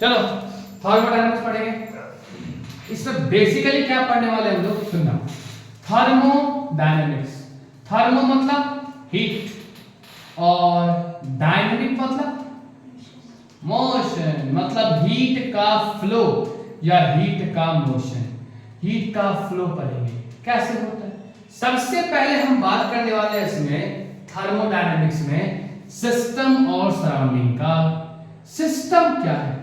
चलो थर्मोडायनेमिक्स पढ़ेंगे। इसमें बेसिकली क्या पढ़ने वाले हैं हम लोग, सुनना। थर्मोडायनेमिक्स, थर्मो मतलब हीट और डायनेमिक मतलब मोशन, मतलब हीट का फ्लो या हीट का मोशन। हीट का फ्लो पढ़ेंगे कैसे होता है। सबसे पहले हम बात करने वाले हैं इसमें थर्मोडायनेमिक्स में सिस्टम और सराउंडिंग का। सिस्टम क्या है,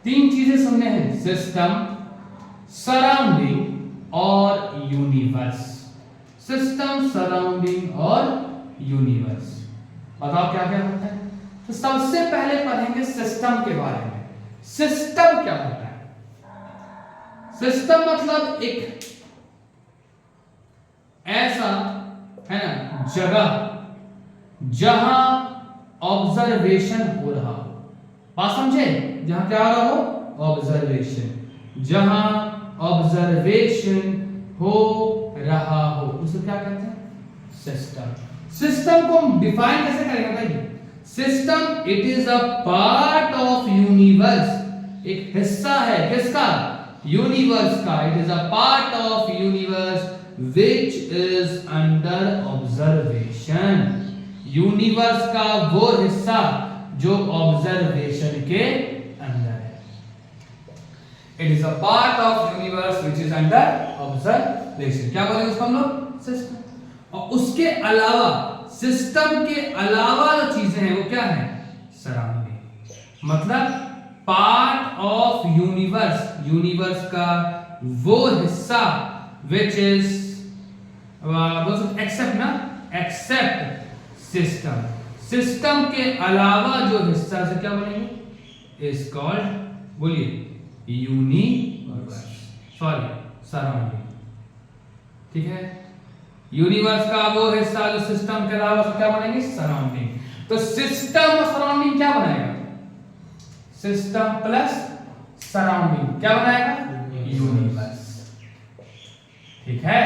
तीन चीजें सुनने हैं, सिस्टम, सराउंडिंग और यूनिवर्स। सिस्टम, सराउंडिंग और यूनिवर्स, बताओ क्या क्या होता है। तो सबसे पहले पढ़ेंगे सिस्टम के बारे में। सिस्टम क्या होता है? सिस्टम मतलब एक ऐसा है ना जगह जहां ऑब्जर्वेशन हो रहा हो। बात समझे? जहां क्या हो रहा हो, ऑब्जर्वेशन, जहां ऑब्जर्वेशन हो रहा हो उसे क्या कहते हैं, सिस्टम। सिस्टम को हम डिफाइन कैसे करेंगे बताइए। System it is a part of universe, एक हिस्सा है किसका, यूनिवर्स का। It is a part of universe which is under observation, universe का वो हिस्सा जो ऑब्जर्वेशन के अंदर है। It is a part of universe which is under observation, क्या बोलेंगे उसको हम लोग, सिस्टम। और उसके अलावा, सिस्टम के अलावा जो चीजें हैं वो क्या है, सराउंडिंग, मतलब पार्ट ऑफ यूनिवर्स, यूनिवर्स का वो हिस्सा which is एक्सेप्ट ना, एक्सेप्ट सिस्टम, सिस्टम के अलावा जो हिस्सा से क्या बोलेंगे, इज कॉल्ड, बोलिए, यूनिवर्स, सॉरी सराउंडिंग। ठीक है, यूनिवर्स का वो हिस्सा जो सिस्टम के अलावा क्या बोलेंगे, सराउंडिंग। तो सिस्टम और सराउंडिंग क्या बनाएगा, सिस्टम प्लस सराउंडिंग क्या बनाएगा, यूनिवर्स। ठीक है,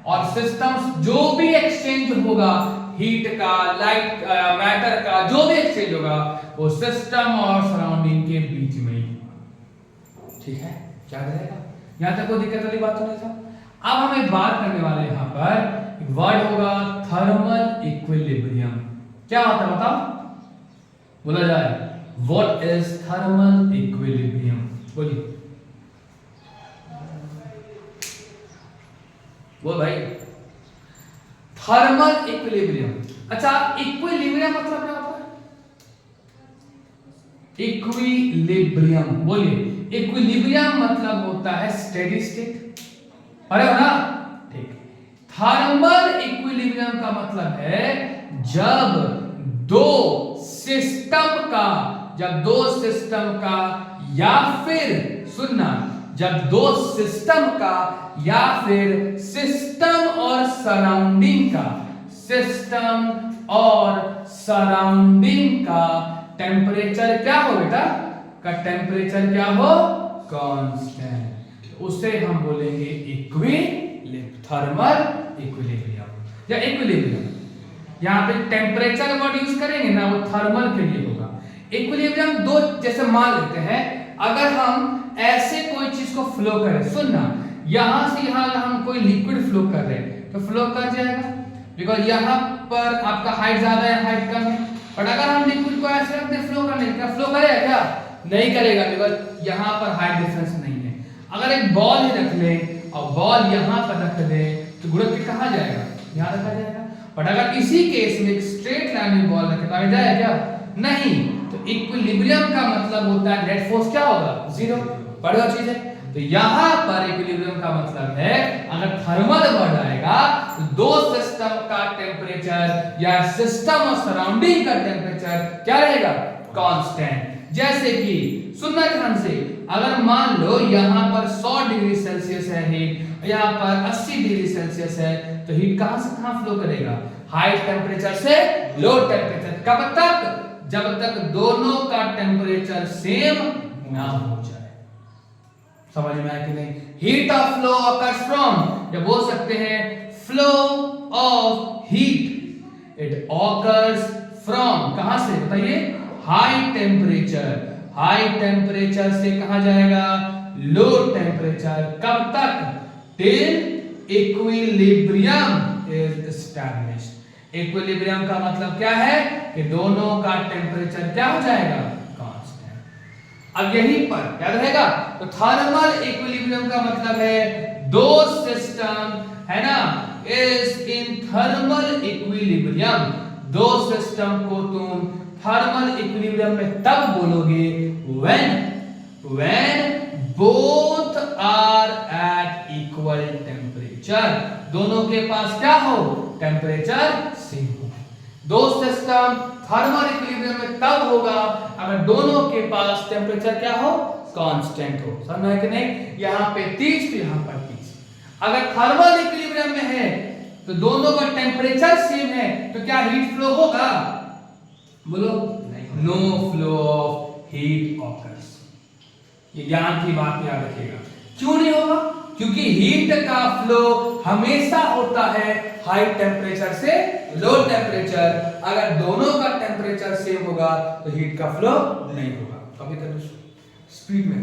और सिस्टम्स जो भी एक्सचेंज होगा, हीट का, लाइट, मैटर का, जो भी एक्सचेंज होगा वो सिस्टम और सराउंडिंग के बीच में ही। ठीक है, क्या रहेगा, यहां तक कोई दिक्कत वाली बात तो नहीं था। अब हम एक बात करने वाले हैं, यहां पर एक वर्ड होगा थर्मल इक्विलिब्रियम। क्या होता है बताओ, बोला जाए, व्हाट इज थर्मल इक्विलिब्रियम, बोलिए, वो भाई, थर्मल इक्विलिब्रियम। अच्छा, इक्विलिब्रियम मतलब क्या होता है, इक्विलिब्रियम, बोलिए, इक्विलिब्रियम मतलब होता है स्टेडी स्टेट, अरे ना, ठीक। थर्मल इक्विलिब्रियम का मतलब है जब दो सिस्टम का, जब दो सिस्टम का, या फिर सुनना, जब दो सिस्टम का या फिर सिस्टम और सराउंडिंग का, सिस्टम और सराउंडिंग का टेम्परेचर क्या हो बेटा, का टेम्परेचर क्या हो, कांस्टेंट, उसे हम बोलेंगे इक्विलिब्रियम, थर्मल इक्विलिब्रियम या इक्विलिब्रियम। यहां पे टेम्परेचर वर्ड यूज करेंगे ना, वो थर्मल के लिए होगा। इक्विलिब्रियम दो, जैसे मान लेते हैं अगर हम ऐसे कोई चीज को फ्लो करें, सुनना, यहां से यहां हम कोई लिक्विड फ्लो कर रहे हैं तो फ्लो कर जाएगा, बिकॉज यहां पर आपका हाइट ज्यादा है, हाइट कम है। बट अगर हम लिक्विड को ऐसे रख दें फ्लो करने, क्या फ्लो करेगा, क्या नहीं करेगा, बिकॉज यहां पर हाइट डिफरेंस नहीं है। अगर एक बॉल ही रख ले और बॉल यहां पर रख दे तो गुरुत्व कहां जाएगा, यहां रखा जाएगा। बट अगर इसी केस में एक स्ट्रेट लाइन में बॉल रखे तो आगे जाएगा क्या, नहीं। तो इक्विलिब्रियम का मतलब होता है नेट फोर्स क्या होगा, जीरो, बड़ी चीज है। तो यहां पर इक्विलिब्रियम का मतलब है अगर थर्मल वर्ड आएगा तो दो सिस्टम का टेम्परेचर या सिस्टम और सराउंडिंग का टेम्परेचर क्या रहेगा, कांस्टेंट। जैसे कि सुनना ध्यान से, अगर मान लो यहां पर 100 डिग्री सेल्सियस है हीट, यहां पर 80 डिग्री सेल्सियस है, तो हीट कहां से कहां फ्लो करेगा, हाई टेम्परेचर से लो टेम्परेचर। कब तक, जब तक दोनों का टेम्परेचर सेम ना हो जाए। समझ में आया कि नहीं। Heat of flow occurs from, या बोल सकते हैं flow of heat it occurs from, कहां से बताइए, हाई टेम्परेचर, हाई टेम्परेचर से कहां जाएगा, लो टेम्परेचर। कब तक, till equilibrium is established. Equilibrium का मतलब क्या है कि दोनों का टेम्परेचर क्या हो जाएगा, कांस्टेंट। अब यहीं पर याद रहेगा, तो थर्मल इक्विलिब्रियम का मतलब है दो सिस्टम है ना इज इन थर्मल इक्विलिब्रियम। दो सिस्टम को तुम थर्मल इक्विलिब्रियम में तब बोलोगे when both are at equal temperature. दोनों के पास क्या हो, टेम्परेचर सेम हो। दो सिस्टम थर्मल इक्विलिब्रियम में तब होगा अगर दोनों के पास टेम्परेचर क्या हो, कांस्टेंट हो। समझ में कि नहीं, यहां पे 30 तो यहां पर 30। अगर थर्मल इक्विलिब्रियम में है तो दोनों का टेम्परेचर सेम है तो क्या हीट फ्लो होगा, बोलो, no flow of heat occurs. ये ज्ञान की बात याद रखिएगा। क्यों नहीं होगा, क्योंकि हीट का फ्लो हमेशा होता है हाई टेम्परेचर से लो टेम्परेचर। अगर दोनों का टेम्परेचर सेम होगा तो हीट का फ्लो नहीं होगा। कभी कभी स्पीड में